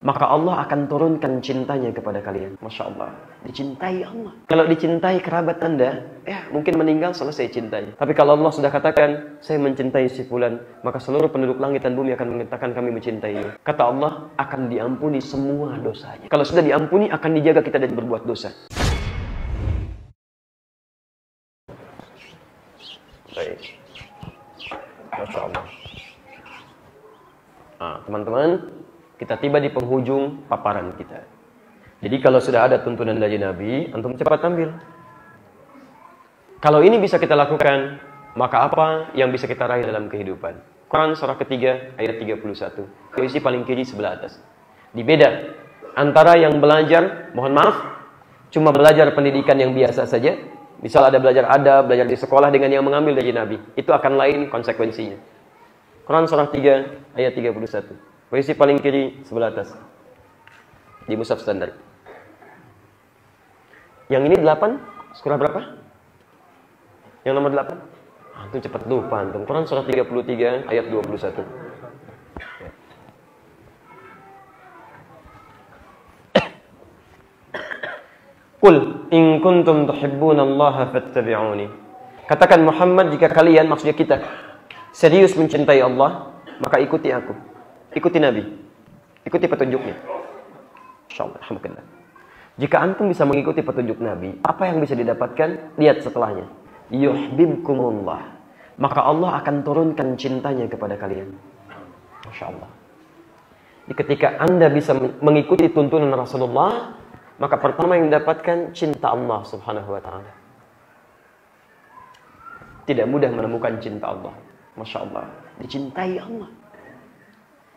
maka Allah akan turunkan cintanya kepada kalian. Masya Allah, dicintai Allah. Kalau dicintai kerabat Anda, mungkin meninggal selesai cintanya. Tapi kalau Allah sudah katakan, saya mencintai si fulan, maka seluruh penduduk langit dan bumi akan mengatakan kami mencintainya. Kata Allah, akan diampuni semua dosanya. Kalau sudah diampuni, akan dijaga kita dari berbuat dosa. Baik. Masya Allah. Teman-teman, kita tiba di penghujung paparan kita. Jadi kalau sudah ada tuntunan dari Nabi, antum cepat ambil. Kalau ini bisa kita lakukan, maka apa yang bisa kita raih dalam kehidupan? Quran surah ketiga ayat 31. Posisi paling kiri sebelah atas. Dibeda antara yang belajar, mohon maaf, cuma belajar pendidikan yang biasa saja. Misal ada belajar adab, belajar di sekolah dengan yang mengambil dari Nabi. Itu akan lain konsekuensinya. Quran surah 3 ayat 31. Posisi paling kiri sebelah atas. Di mushaf standar. Yang ini 8, surah berapa? Yang nomor 8? Antum cepat lupa antum. Quran surah 33 ayat 21. Qul in kuntum tuhibbunallaha fattabi'uni. Katakan Muhammad, jika kalian, maksudnya kita, serius mencintai Allah, maka ikuti aku. Ikuti Nabi. Ikuti petunjuknya. Insyaallah, alhamdulillah. Jika antum bisa mengikuti petunjuk Nabi, apa yang bisa didapatkan? Lihat setelahnya. Yuhibbukumullah. Maka Allah akan turunkan cintanya kepada kalian. Masya Allah. Jadi ketika Anda bisa mengikuti tuntunan Rasulullah, maka pertama yang didapatkan cinta Allah subhanahu wa ta'ala. Tidak mudah menemukan cinta Allah. Masya Allah. Dicintai Allah.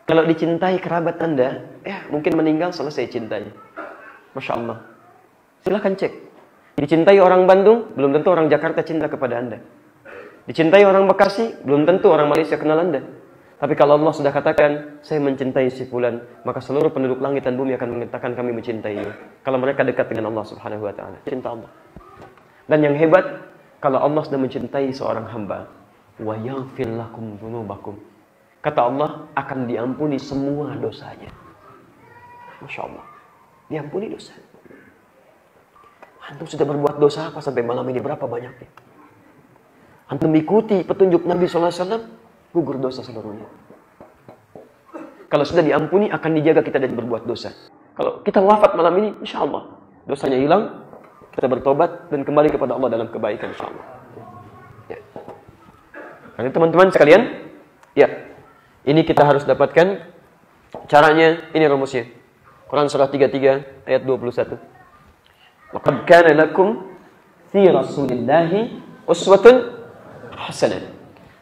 Kalau dicintai kerabat Anda, mungkin meninggal selesai cintanya. Masya Allah. Silahkan cek. Dicintai orang Bandung, belum tentu orang Jakarta cinta kepada Anda. Dicintai orang Bekasi, belum tentu orang Malaysia kenal Anda. Tapi kalau Allah sudah katakan, saya mencintai si fulan, maka seluruh penduduk langit dan bumi akan mengatakan kami mencintainya. Kalau mereka dekat dengan Allah subhanahu wa ta'ala. Cinta Allah. Dan yang hebat, kalau Allah sudah mencintai seorang hamba, wa yaghfir lakum dzunubakum. Kata Allah, akan diampuni semua dosanya. Masya Allah. Diampuni dosa. Antum sudah berbuat dosa apa sampai malam ini? Berapa banyaknya? Antum ikuti petunjuk Nabi SAW, gugur dosa seluruhnya. Kalau sudah diampuni, akan dijaga kita dari berbuat dosa. Kalau kita wafat malam ini, insya Allah, dosanya hilang, kita bertobat dan kembali kepada Allah dalam kebaikan, insya Allah. Ya. Karena teman-teman sekalian, ya, ini kita harus dapatkan caranya, ini rumusnya. Quran surah 33 ayat 21. Laqad kana lakum fi Rasulillahi uswatun hasanah.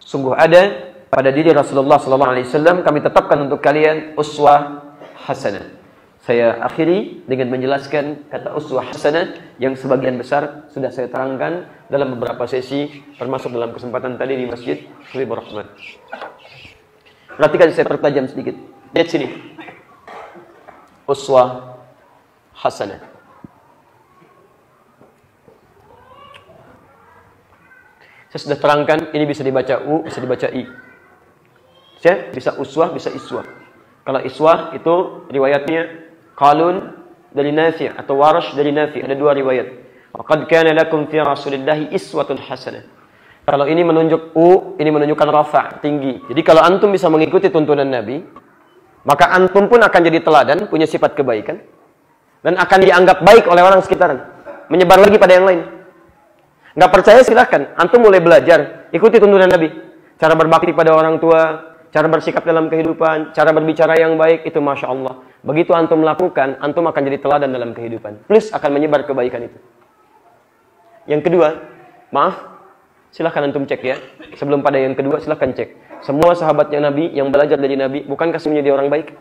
Sungguh ada pada diri Rasulullah sallallahu alaihi wasallam kami tetapkan untuk kalian uswah hasanah. Saya akhiri dengan menjelaskan kata uswah hasanah yang sebagian besar sudah saya terangkan dalam beberapa sesi, termasuk dalam kesempatan tadi di Masjid Habibur Rahman. Perhatikan, saya pertajam sedikit. Lihat sini. Uswah hasanah. Saya sudah terangkan, ini bisa dibaca U, bisa dibaca I. Ya, bisa uswah, bisa iswah. Kalau iswah itu riwayatnya qalun dari Nafi' atau Warash dari Nafi'. Ada dua riwayat. Waqad kana lakum fi Rasulillahi iswatun hasanah. Kalau ini menunjuk U, ini menunjukkan rafa', tinggi. Jadi kalau antum bisa mengikuti tuntunan Nabi, maka antum pun akan jadi teladan, punya sifat kebaikan, dan akan dianggap baik oleh orang sekitaran. Menyebar lagi pada yang lain. Nggak percaya silahkan, antum mulai belajar, ikuti tuntunan Nabi. Cara berbakti pada orang tua, cara bersikap dalam kehidupan, cara berbicara yang baik, itu Masya Allah. Begitu antum lakukan, antum akan jadi teladan dalam kehidupan. Plus akan menyebar kebaikan itu. Yang kedua, maaf, silahkan antum cek ya. Sebelum pada yang kedua, silahkan cek. Semua sahabatnya Nabi yang belajar dari Nabi, bukankah semuanya dia orang baik?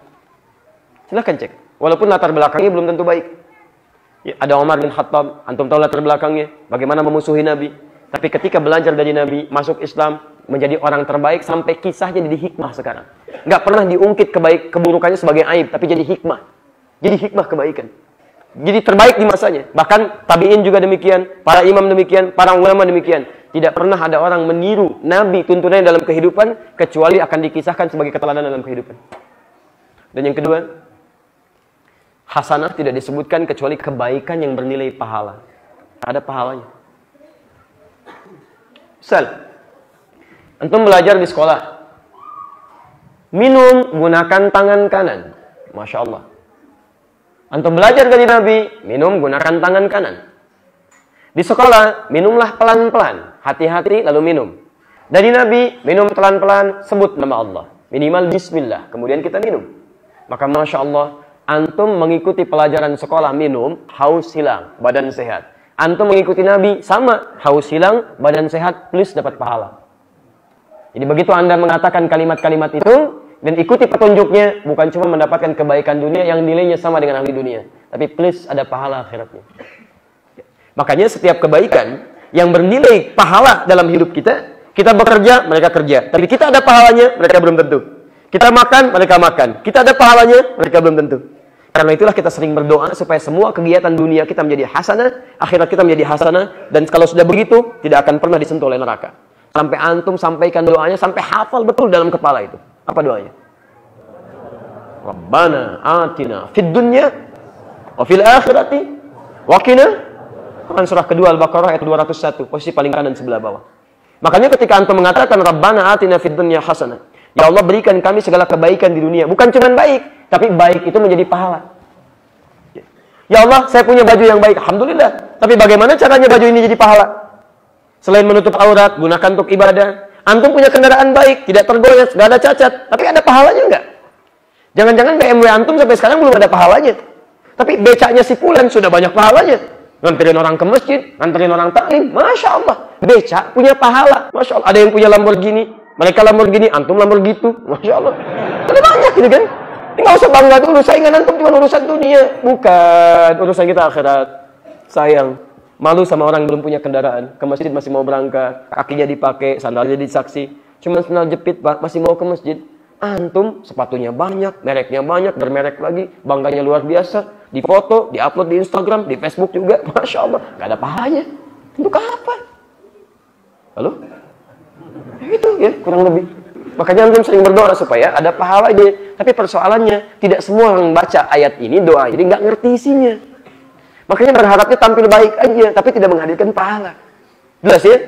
Silahkan cek. Walaupun latar belakangnya belum tentu baik. Ya, ada Umar bin Khattab, antum tahu latar belakangnya, bagaimana memusuhi Nabi. Tapi ketika belajar dari Nabi, masuk Islam, menjadi orang terbaik, sampai kisahnya jadi hikmah sekarang. Nggak pernah diungkit keburukannya sebagai aib, tapi jadi hikmah. Jadi hikmah kebaikan. Jadi terbaik di masanya. Bahkan tabi'in juga demikian, para imam demikian, para ulama demikian. Tidak pernah ada orang meniru Nabi tuntunannya dalam kehidupan, kecuali akan dikisahkan sebagai keteladanan dalam kehidupan. Dan yang kedua, Hasanah tidak disebutkan kecuali kebaikan yang bernilai pahala. Ada pahalanya. Misal, antum belajar di sekolah. Minum gunakan tangan kanan. Masya Allah. Antum belajar dari Nabi, minum gunakan tangan kanan. Di sekolah, minumlah pelan-pelan. Hati-hati lalu minum. Dari Nabi, minum pelan-pelan, sebut nama Allah. Minimal bismillah. Kemudian kita minum. Maka Masya Allah, antum mengikuti pelajaran sekolah minum, haus hilang, badan sehat. Antum mengikuti Nabi, sama, haus hilang, badan sehat, plus dapat pahala. Jadi begitu Anda mengatakan kalimat-kalimat itu, dan ikuti petunjuknya, bukan cuma mendapatkan kebaikan dunia yang nilainya sama dengan ahli dunia. Tapi plus ada pahala akhiratnya. Makanya setiap kebaikan yang bernilai pahala dalam hidup kita, kita bekerja, mereka kerja. Tapi kita ada pahalanya, mereka belum tentu. Kita makan, mereka makan. Kita ada pahalanya, mereka belum tentu. Karena itulah kita sering berdoa supaya semua kegiatan dunia kita menjadi hasanah, akhirat kita menjadi hasanah, dan kalau sudah begitu, tidak akan pernah disentuh oleh neraka. Sampai antum sampaikan doanya, sampai hafal betul dalam kepala itu. Apa doanya? Rabbana atina fid dunya wa fil akhirati wa qina. Surah kedua Al-Baqarah ayat 201, posisi paling kanan sebelah bawah. Makanya ketika antum mengatakan Rabbana atina fid dunya hasanah, ya Allah berikan kami segala kebaikan di dunia. Bukan cuma baik, tapi baik itu menjadi pahala. Ya Allah, saya punya baju yang baik, alhamdulillah. Tapi bagaimana caranya baju ini jadi pahala? Selain menutup aurat, gunakan untuk ibadah. Antum punya kendaraan baik, tidak tergoyah, tidak ada cacat, tapi ada pahalanya enggak? Jangan-jangan BMW antum sampai sekarang belum ada pahalanya. Tapi becaknya si fulan sudah banyak pahalanya. Nganterin orang ke masjid, nganterin orang taklim, Masya Allah. Becak punya pahala, Masya Allah. Ada yang punya Lamborghini, mereka Lamborghini, antum Lamborghini, Masya Allah. Ada banyak ini kan. Ini nggak usah bangga dulu, saingan antum cuma urusan dunia. Bukan, urusan kita akhirat. Sayang, malu sama orang yang belum punya kendaraan. Ke masjid masih mau berangkat, kakinya dipakai, sandalnya disaksi. Cuma sandal jepit, Pak, masih mau ke masjid. Antum sepatunya banyak, mereknya banyak, bermerek lagi, bangganya luar biasa, difoto, diupload di Instagram, di Facebook juga, Masya Allah, nggak ada pahalanya. Untuk apa? Lalu? Itu ya, kurang lebih. Makanya antum sering berdoa supaya ada pahalanya. Tapi persoalannya, tidak semua orang baca ayat ini doa, jadi nggak ngerti isinya. Makanya berharapnya tampil baik aja, tapi tidak menghadirkan pahala. Jelas ya?